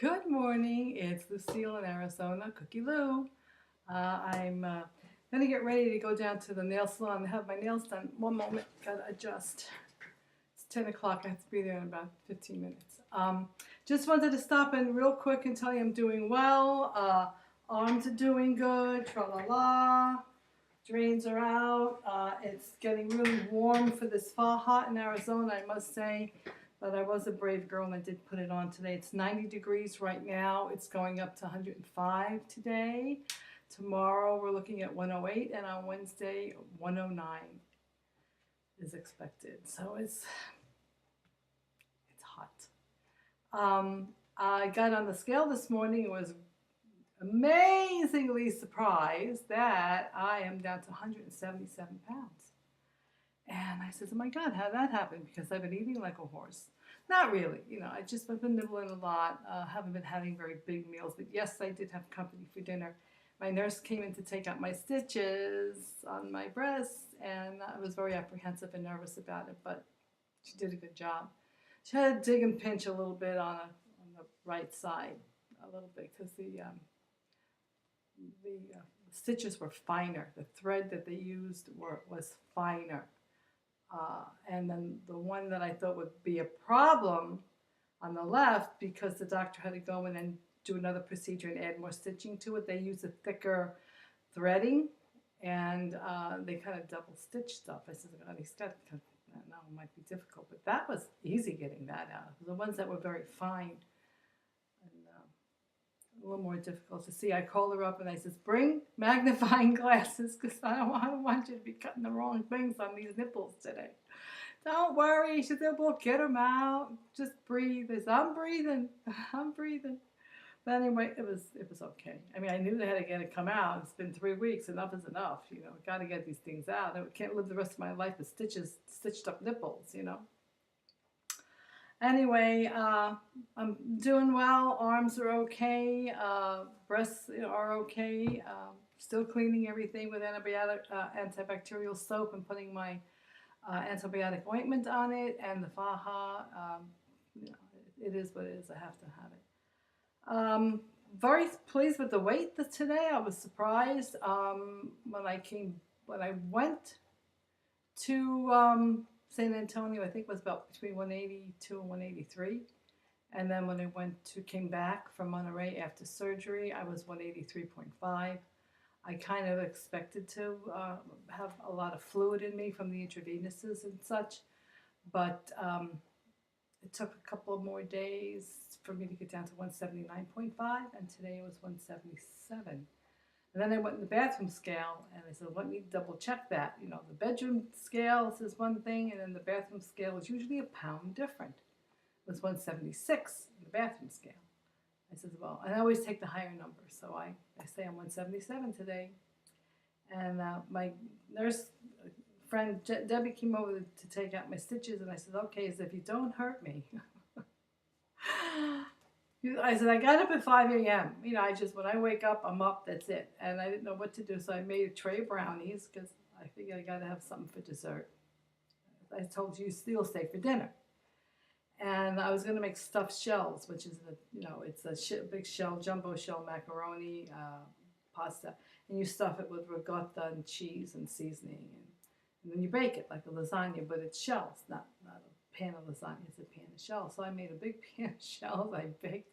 Good morning. It's Lucille in Arizona, Cookie Lou. I'm going to get ready to go down to the nail salon and have my nails done. One moment, gotta adjust. It's 10 o'clock. I have to be there in about 15 minutes. Just wanted to stop in real quick and tell you I'm doing well. Arms are doing good. Tra la la. Drains are out. It's getting really warm for this fall. Hot in Arizona, I must say. But I was a brave girl and I did put it on today. It's 90 degrees right now. It's going up to 105 today. Tomorrow we're looking at 108, and on Wednesday 109 is expected. So it's hot. I got on the scale this morning and was amazingly surprised that I am down to 177 pounds. And I said, oh my God, how did that happen? Because I've been eating like a horse. Not really, I've been nibbling a lot. Haven't been having very big meals. But yes, I did have company for dinner. My nurse came in to take out my stitches on my breasts, and I was very apprehensive and nervous about it, but she did a good job. She had to dig and pinch a little bit on the right side, a little bit, because the stitches were finer. The thread that they used was finer. And then the one that I thought would be a problem on the left, because the doctor had to go in and do another procedure and add more stitching to it, they use a thicker threading, and they kind of double stitch stuff. I said, oh, these got, no, it might be difficult, but that was easy getting that out. The ones that were very fine and a little more difficult to see. I called her up and I says, bring magnifying glasses, because I don't want you to be cutting the wrong things on these nipples today. Don't worry. She said, we'll get them out. Just breathe. I said, I'm breathing. I'm breathing. But anyway, it was okay. I mean, I knew they had to get it come out. It's been 3 weeks. Enough is enough. Got to get these things out. I can't live the rest of my life with stitched up nipples. Anyway, I'm doing well. Arms are okay. Breasts are okay. Still cleaning everything with antibacterial soap and putting my antibiotic ointment on it, and the faja. It is what it is. I have to have it. Very pleased with the weight today. I was surprised when I went to San Antonio. I think it was about between 182 and 183. And then when I came back from Monterey after surgery, I was 183.5. I kind of expected to have a lot of fluid in me from the intravenous's and such, but it took a couple of more days for me to get down to 179.5, and today it was 177. And then I went in the bathroom scale, and I said, let me double check that. The bedroom scale says one thing, and then the bathroom scale is usually a pound different. It was 176 in the bathroom scale. I said, well, and I always take the higher number, so I say I'm 177 today. And my nurse friend Debbie came over to take out my stitches, and I said, okay, as if you don't hurt me. I said, I got up at 5 a.m. When I wake up, I'm up, that's it. And I didn't know what to do, so I made a tray of brownies, because I figured I got to have something for dessert. I told you, you'll stay for dinner. And I was going to make stuffed shells, which is it's a big shell, jumbo shell macaroni pasta, and you stuff it with ricotta and cheese and seasoning, and then you bake it like a lasagna, but it's shells, not a pan of lasagna. It's a pan of shells. So I made a big pan of shells. I baked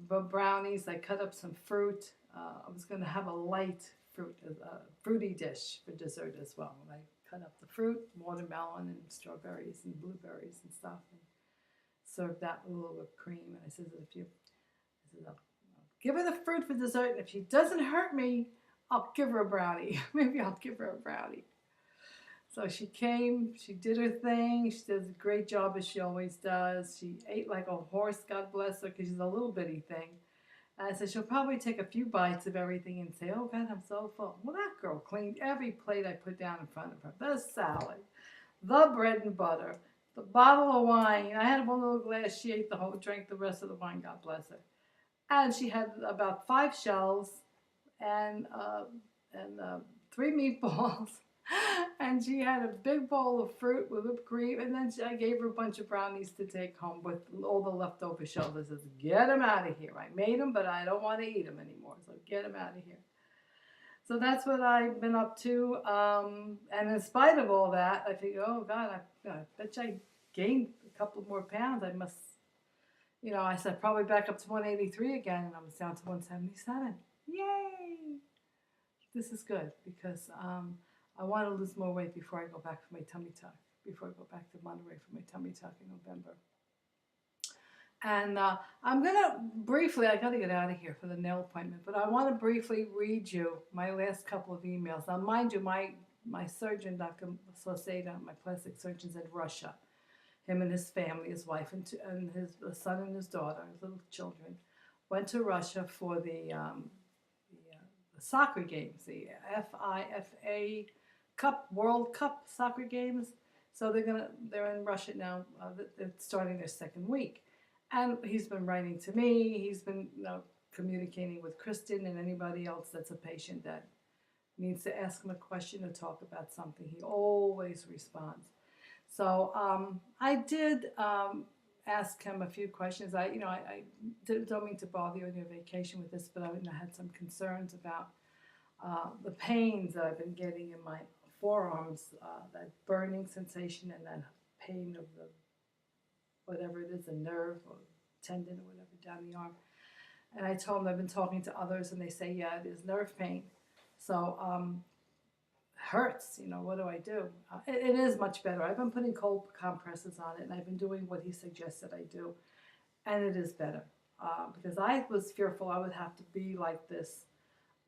the brownies. I cut up some fruit. I was going to have a light fruity dish for dessert as well. I cut up the fruit, watermelon and strawberries and blueberries and stuff, and served that with a little whipped cream. And I said, I'll give her the fruit for dessert, and if she doesn't hurt me, I'll give her a brownie. Maybe I'll give her a brownie. So she came, she did her thing. She does a great job, as she always does. She ate like a horse, God bless her, because she's a little bitty thing. And I said, she'll probably take a few bites of everything and say, oh, God, I'm so full. Well, that girl cleaned every plate I put down in front of her. The salad, the bread and butter, the bottle of wine. I had one little glass. She ate drank the rest of the wine, God bless her. And she had about 5 shells and 3 meatballs And she had a big bowl of fruit with whipped cream, and then I gave her a bunch of brownies to take home with all the leftover shells. I says, "Get them out of here. I made them, but I don't want to eat them anymore. So get them out of here." So that's what I've been up to. And in spite of all that, I figure, oh God, I bet you I gained a couple more pounds. I must, I said probably back up to 183 again, and I was down to 177. Yay! This is good because I want to lose more weight before I go back for my tummy tuck, before I go back to Monterey for my tummy tuck in November. And I'm going to briefly, I got to get out of here for the nail appointment, but I want to briefly read you my last couple of emails. Now, mind you, my surgeon, Dr. Soseda, my plastic surgeon's in Russia. Him and his family, his wife and his son and his daughter, his little children, went to Russia for the soccer games, the FIFA Cup, World Cup soccer games. So they're in Russia now. They're starting their second week. And he's been writing to me. He's been communicating with Kristen and anybody else that's a patient that needs to ask him a question or talk about something. He always responds. So I did ask him a few questions. I don't mean to bother you on your vacation with this, but I had some concerns about the pains that I've been getting in my forearms, that burning sensation and that pain of the whatever it is, a nerve or tendon or whatever down the arm. And I told them I've been talking to others and they say, yeah, it is nerve pain. So hurts, what do I do? It is much better. I've been putting cold compresses on it and I've been doing what he suggested I do. And it is better because I was fearful I would have to be like this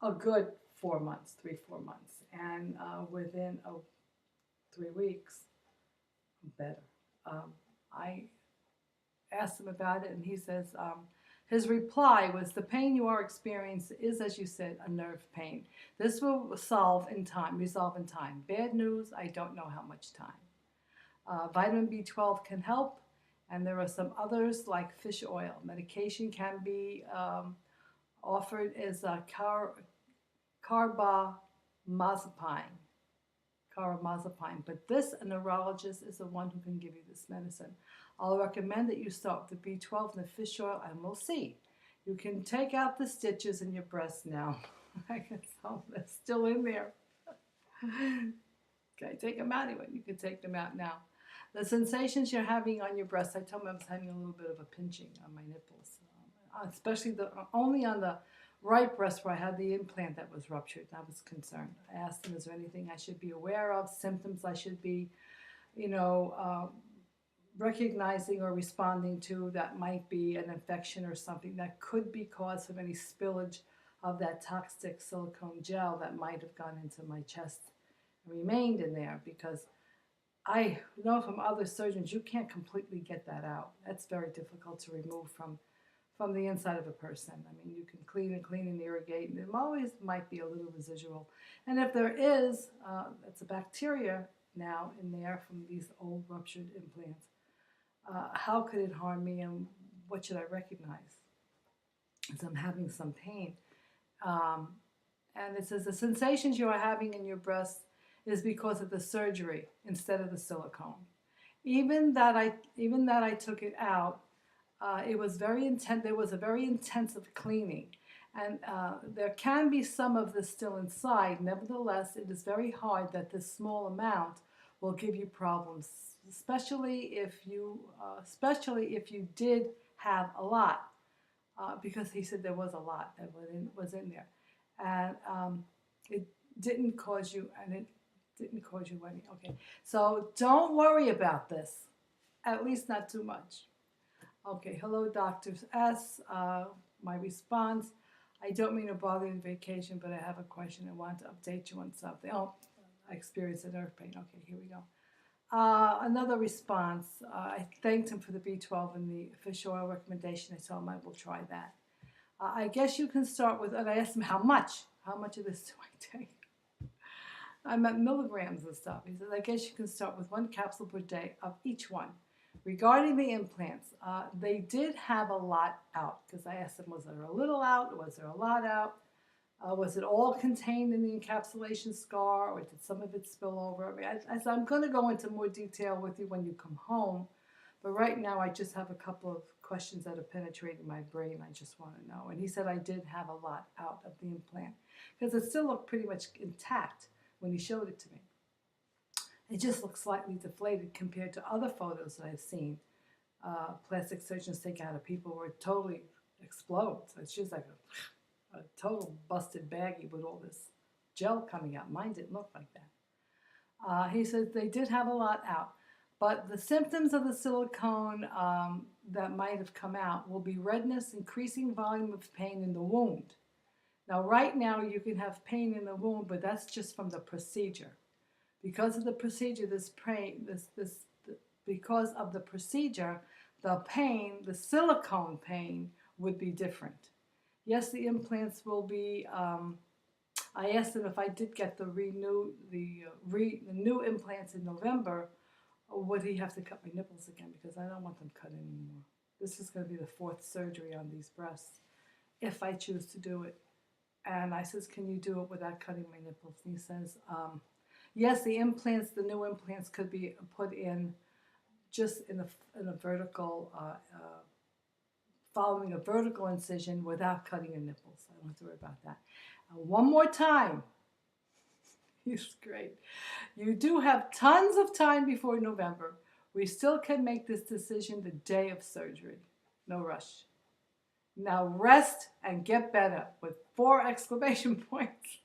a good 4 months, 3-4 months. And within 3 weeks, I'm better. I asked him about it, and he says his reply was, the pain you are experiencing is, as you said, a nerve pain. This will resolve in time. Bad news, I don't know how much time. Vitamin B12 can help, and there are some others like fish oil. Medication can be offered as carbamazepine, but this, a neurologist, is the one who can give you this medicine. I'll recommend that you start with the B12 and the fish oil, and we'll see. You can take out the stitches in your breast now. I can tell they're still in there. Okay, take them out anyway. You can take them out now. The sensations you're having on your breast, I told him I was having a little bit of a pinching on my nipples, especially only on the right breast where I had the implant that was ruptured, and I was concerned. I asked him, is there anything I should be aware of, symptoms I should be, recognizing or responding to that might be an infection or something that could be caused from any spillage of that toxic silicone gel that might have gone into my chest and remained in there, because I know from other surgeons you can't completely get that out. That's very difficult to remove from the inside of a person. I mean, you can clean and irrigate, and there always might be a little residual. And if there is, it's a bacteria now in there from these old ruptured implants. How could it harm me, and what should I recognize? As I'm having some pain. And it says the sensations you are having in your breast is because of the surgery instead of the silicone. Even that I took it out, it was very intense. There was a very intensive cleaning, and there can be some of this still inside. Nevertheless, it is very hard that this small amount will give you problems, especially if you did have a lot, because he said there was a lot that was in there, and it didn't cause you any. Okay, so don't worry about this, at least not too much. Okay, hello, Dr. S. My response, I don't mean to bother you on vacation, but I have a question. I want to update you on something. Oh, I experienced a nerve pain. Okay, here we go. Another response, I thanked him for the B12 and the fish oil recommendation. I told him I will try that. I guess you can start with, and I asked him how much of this do I take? I meant milligrams and stuff. He said, I guess you can start with 1 capsule per day of each one. Regarding the implants, they did have a lot out, because I asked them, was there a little out, or was there a lot out? Was it all contained in the encapsulation scar, or did some of it spill over? I mean, I'm going to go into more detail with you when you come home, but right now I just have a couple of questions that are penetrating my brain. I just want to know. And he said I did have a lot out of the implant because it still looked pretty much intact when he showed it to me. It just looked slightly deflated compared to other photos that I've seen. Plastic surgeons take out of people where it totally explodes. It's just like a total busted baggie with all this gel coming out. Mine didn't look like that. He said they did have a lot out, but the symptoms of the silicone that might have come out will be redness, increasing volume of pain in the wound. Now, right now, you can have pain in the wound, but that's just from the procedure. Because of the procedure, because of the procedure, the pain, the silicone pain, would be different. Yes, the implants will be. I asked him if I did get the new implants in November, would he have to cut my nipples again? Because I don't want them cut anymore. This is going to be the 4th surgery on these breasts, if I choose to do it. And I says, can you do it without cutting my nipples? And he says, yes, the new implants could be put in just in a vertical, following a vertical incision without cutting your nipples. I don't have to worry about that. One more time. He's great. You do have tons of time before November. We still can make this decision the day of surgery. No rush. Now rest and get better with 4 exclamation points.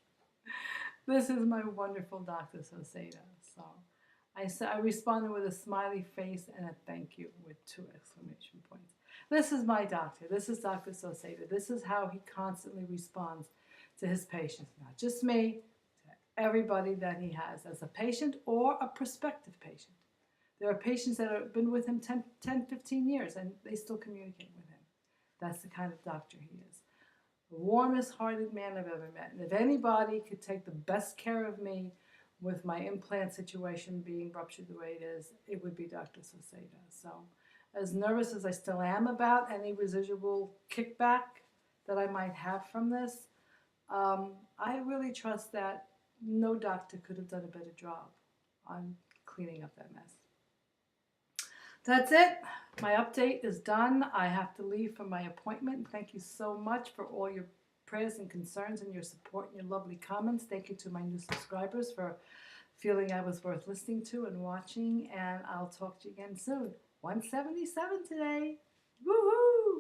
This is my wonderful Dr. Saucedo. So I responded with a smiley face and a thank you with 2 exclamation points. This is my doctor. This is Dr. Saucedo. This is how he constantly responds to his patients. Not just me, to everybody that he has as a patient or a prospective patient. There are patients that have been with him 10, 15 years and they still communicate with him. That's the kind of doctor he is. The warmest hearted man I've ever met. And if anybody could take the best care of me with my implant situation being ruptured the way it is, it would be Dr. Saucedo. So as nervous as I still am about any residual kickback that I might have from this, I really trust that no doctor could have done a better job on cleaning up that mess. That's it. My update is done. I have to leave for my appointment. Thank you so much for all your prayers and concerns and your support and your lovely comments. Thank you to my new subscribers for feeling I was worth listening to and watching. And I'll talk to you again soon. 177 today. Woohoo!